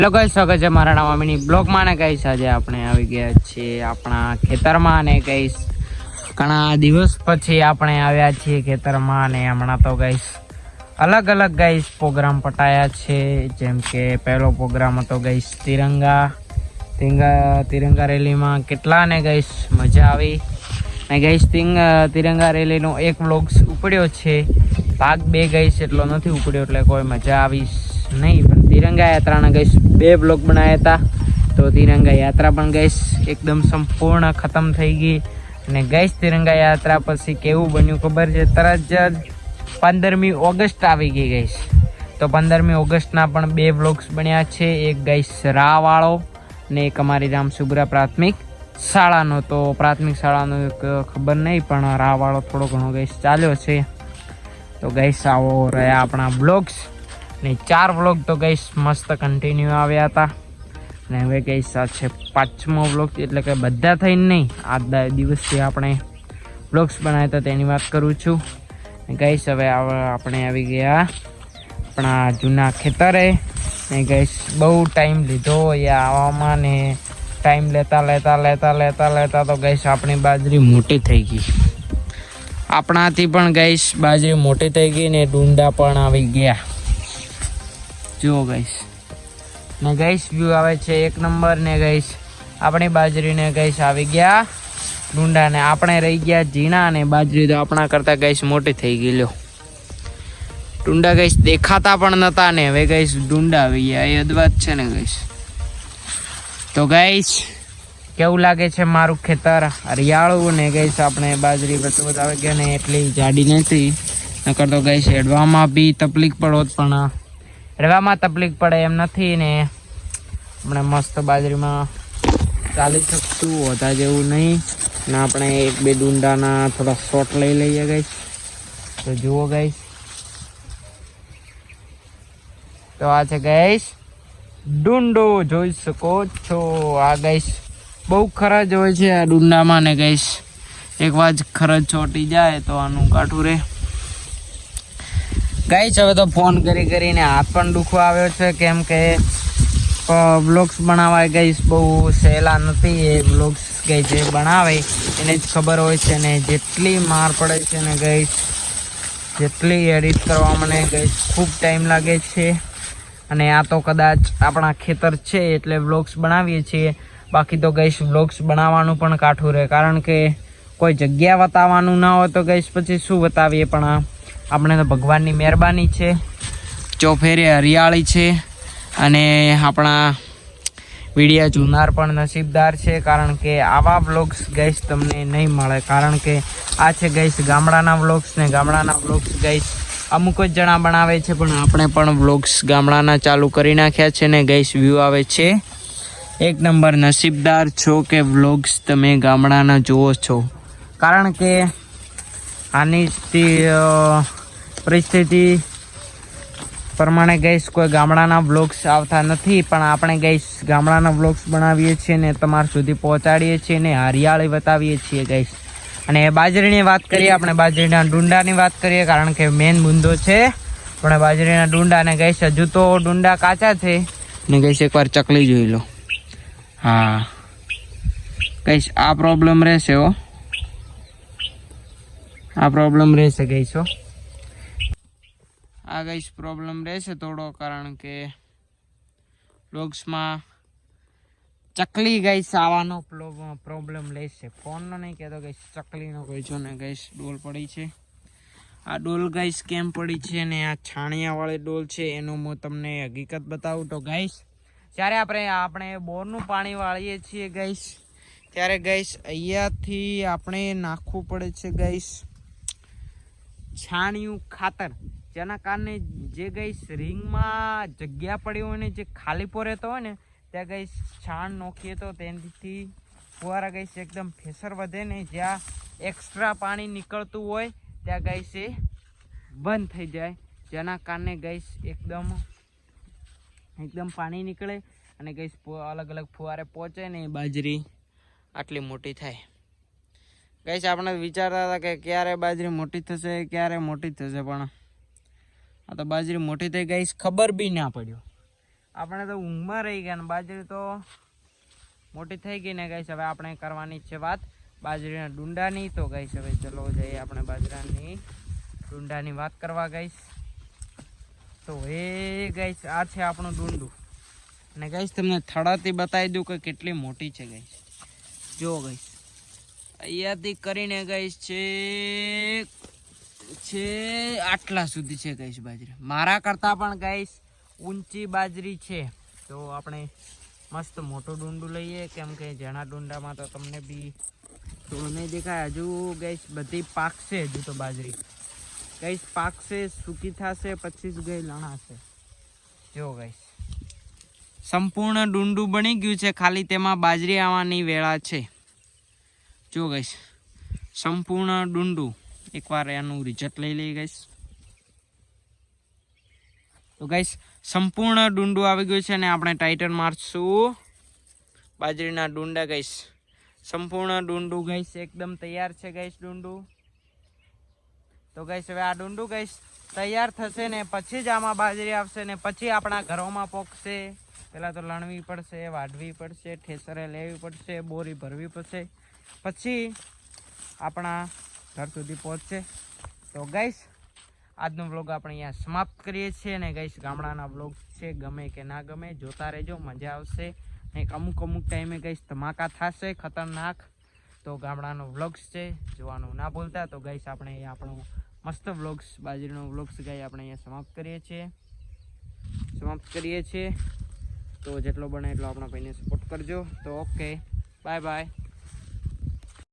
Hello guys, સ્વાગત છે મારા નવા મિની બ્લોગમાં ને ગાઈસ આજે આપણે આવી ગયા છીએ આપણા ખેતરમાં ને ગાઈસ ઘણા દિવસ પછી આપણે આવ્યા છીએ ખેતરમાં ને હમણાં તો ગાઈસ અલગ અલગ ગાઈસ પ્રોગ્રામ પટાયા છે। જેમ કે પહેલો પ્રોગ્રામ હતો ગાઈસ તિરંગા રેલીમાં કેટલા ને ગાઈસ મજા આવી ને ગાઈસ તિરંગા રેલીનો એક વ્લોગ્સ ઉપડ્યો છે, ભાગ 2 ગાઈસ એટલો નથી ઉપડ્યો એટલે કોઈ મજા આવી नहीं। पण तिरंगा यात्रा ना गैस 2 ब्लॉग बनाया था, तो तिरंगा यात्रा पण गैस एकदम संपूर्ण खत्म थई गई ने गैस तिरंगा यात्रा पछी केवुं बन्युं खबर छे, तरत ज 15मी ऑगस्ट आवी गई गैस। तो 15मी ऑगस्ट ना पण 2 ब्लॉग्स बन्या छे, एक गैस रा वाळो ने एक अमारी राम सुब्रा प्राथमिक शाळानो। तो प्राथमिक शाळानो खबर नहीं पण रा वाळो थोड़ो घणो गैस चाल्यो छे। तो गैस आवो रह्या आपणा ब्लॉग्स ने 4 व्लॉग तो गैस मस्त कंटिन्यू आव्या था ने हवे गैस आ छे 5मो व्लॉग, एटले के बधा थईने नहीं, आ दिवसथी आपणे व्लॉग्स बनाव्या था तेनी वात करूं छुं। गैस हवे आपणे आवी गया आपणा जूना खेतरे ने गैस बहु टाइम लीधो या आवामां ने टाइम लेता तो गैस आपणी बाजरी मोटी थई गई, आपणाथी पण गैस बाजरी मोटी थई गई ने डूंडा पण आवी गया। जो गाइस ने गाइस व्यू आवे छे 1 नंबर ने गाइस अपनी बाजरी ने गाइस आवी गया डूंडा ने आपणे रही गया जीणा ने बाजरी तो अपना करता गाइस मोटी थई गई। लो डूंडा गाइस देखाता पण नता ने हवे गाइस डूंडा आवी गया, ए अद्भुत छे ने गाइस। तो गाइस केवुं लागे छे मारू खेतर हरियाळू ने गाइस आपणे बाजरी बचबच आवी गया ने एटली जाडी नथी, नकर तो गाइस हेडवामां बी तकलीफ पड़ोत पण રહેવામાં તકલીફ પડે એમ નથી ને આપણે મસ્ત બાજરીમાં ચાલી શકશું, વધા જેવું નહીં ને આપણે 1-2 ડુંડાના થોડા શોટ લઈ લઈએ ગાઈસ। તો જુઓ ગાઈસ, તો આ છે ગાઈસ ડુંડો, જોઈ શકો છો। આ ગાઈસ બહુ ખરજ હોય છે આ ડુંડામાં ને ગાઈસ એક વાર ખરજ ચોટી જાય તો આનું કાઠું રહે गाइस। हवे तो फोन करी करीने हाथ पण दुखवा आव्यो छे, केम के व्लॉग्स बनावा गाइस बहु सहेला नथी। ए व्लॉग्स गाइस जे बनावे एने ज खबर होय छे ने जेटली मार पड़े छे ने गाइस, जेटली एडिट करवा मने गाइस खूब टाइम लागे छे। अने आ तो कदाच आपणा खेतर छे एटले व्लॉग्स बनावीए छीए, बाकी तो गाइस व्लॉग्स बनाववानुं पण काठुं रहे, कारण के कोई जग्या बताववानुं ना होय तो गाइस पछी शुं बतावीए। पण આપણે તો ભગવાનની મહેરબાની છે, ચોફેરે હરિયાળી છે અને આપણા વિડીયા જોનાર પણ નસીબદાર છે, કારણ કે આવા વ્લોગ્સ ગાઈસ તમને નહીં મળે। કારણ કે આ છે ગાઈસ ગામડાના વ્લોગ્સ ને ગામડાના વ્લોગ્સ ગાઈસ અમુક જ જણા બનાવે છે, પણ આપણે પણ વ્લોગ્સ ગામડાના ચાલુ કરી નાખ્યા છે ને ગાઈસ વ્યૂ આવે છે 1 નંબર। નસીબદાર છો કે વ્લોગ્સ તમે ગામડાના જુઓ છો, કારણ કે આની परिस्थिति प्रमाणे गाइस कोई गामडाना व्लॉग्स आवता नथी, पण आपणे गाइस गामडाना व्लॉग्स बनावीए छीए ने तमार सुधी पहोंचाडीए छीए ने हरियाळी बतावीए छीए गाइस। अने बाजरीनी वात करीए, आपणे बाजरीना डूंडानी वात करीए, कारण के मेन मुद्दो छे पण बाजरीना डूंडा ने गाइस हजू तो डूंडा काचा छे ने गाइस एकवार चकली जोई लो। हाँ गाइस आ प्रॉब्लम रहेशे हो, आ प्रॉब्लम रहेशे गाइस हो, आ गाइस प्रॉब्लम रहेशे थोड़ो, कारण के व्लॉग्स में चकली गाइस आवानो प्रॉब्लम लेशे। फोन नो नहीं कहतो गाइस, चकली नो कोई छो ने गाइस डोल पड़ी छे। आ डोल गाइस केम पड़ी छे ने आ छाणिया वाली डोल छे एनो मो तमने हकीकत बतावुं तो गाइस त्यारे आपणे बोरनुं पाणी वाळीए छीए गाइस, त्यारे गाइस अहींयाथी आपणे नाखवुं पड़े छे गाइस छाणियुं खातर, जेना कारणे जे गाइस रिंग में जग्या पड़ी होय ने जे खाली पोरेतो होय ने त्या गाइस छाण नोखीए तो तेनाथी फुवारा गाइस एकदम फेसर वधे ने ज्यां एक्स्ट्रा पाणी निकळतुं होय त्या गाइस ए बंध थई जाय, जेना कारणे गाइस एकदम पाणी निकळे अने गाइस अलग अलग फुवारे पहोंचे ने बाजरी आटली मोटी थाय। गाइस आपणे विचारता हता के क्यारे बाजरी मोटी थशे पण आ तो बाजरी मोटी थई गाइस खबर भी ना पड्यो, આપણે તો ઊંઘમાં રહી ગયા ને બાજરી તો મોટી થઈ ગઈ ને ગાઈસ. હવે આપણે કરવાની છે વાત બાજરીના ડુંડાની. તો ગાઈસ હવે ચલો જઈએ આપણે બાજરાની ડુંડાની વાત કરવા ગાઈસ. તો એ ગાઈસ આ છે આપણું ડુંડું અને ગાઈસ તમને થડાથી બતાવી દઉં કે કેટલી મોટી છે ગાઈસ. જો ગાઈસ અહીંયાથી કરીને ગાઈસ છે આટલા સુધી છે ગાઈસ બાજરી. મારા કરતાં પણ ગાઈસ ઊંચી બાજરી છે. તો આપણે મસ્ત મોટું ડુંડું લઈએ કેમ કે જણા ડુંડામાં તો તમને બી તો નહીં દેખાય. હજુ ગાઈસ બધી પાકશે હજુ તો બાજરી ગાઈસ પાકશે, સૂકી થશે, પછી જ ગઈ લણાશે. જો ગાઈસ સંપૂર્ણ ડુંડું બની ગયું છે, ખાલી તેમાં બાજરી આવવાની વેળા છે. જો ગાઈસ સંપૂર્ણ ડુંડું. એકવાર એનું રિઝલ્ટ લઈ લઈએ ગાઈસ. તો ગાઈસ સંપૂર્ણ ડુંડું આવી ગયું છે અને આપણે ટાઇટન મારશું બાજરીના ડુંડા ગાઈસ. સંપૂર્ણ ડુંડું ગાઈસ એકદમ તૈયાર છે ગાઈસ ડુંડું. તો ગાઈસ હવે આ ડુંડું ગાઈસ તૈયાર થશે ને પછી જ આમાં બાજરી આવશે ને પછી આપણા ઘરોમાં પોકશે. પહેલાં તો લણવી પડશે, વાઢવી પડશે, ઠેસરે લેવી પડશે, બોરી ભરવી પડશે, પછી આપણા ઘર સુધી પહોંચશે. તો ગાઈસ આજનો વ્લોગ આપણે અહીંયા સમાપ્ત કરીએ છીએ ને ગાઈસ ગામડાના વ્લોગ છે, ગમે કે ના ગમે જોતા રહેજો, મજા આવશે. ને અમુક ટાઈમે ગાઈસ ધમાકા થશે ખતરનાક. તો ગામડાનો વ્લોગ્સ છે જોવાનું ના ભૂલતા. તો ગાઈસ આપણે આપણો મસ્ત વ્લોગ્સ બાજરીનો વ્લોગ્સ ગાઈ આપણે અહીંયા સમાપ્ત કરીએ છીએ. તો જેટલો બને એટલો આપણા ભાઈને સપોર્ટ કરજો. તો ઓકે, બાય બાય.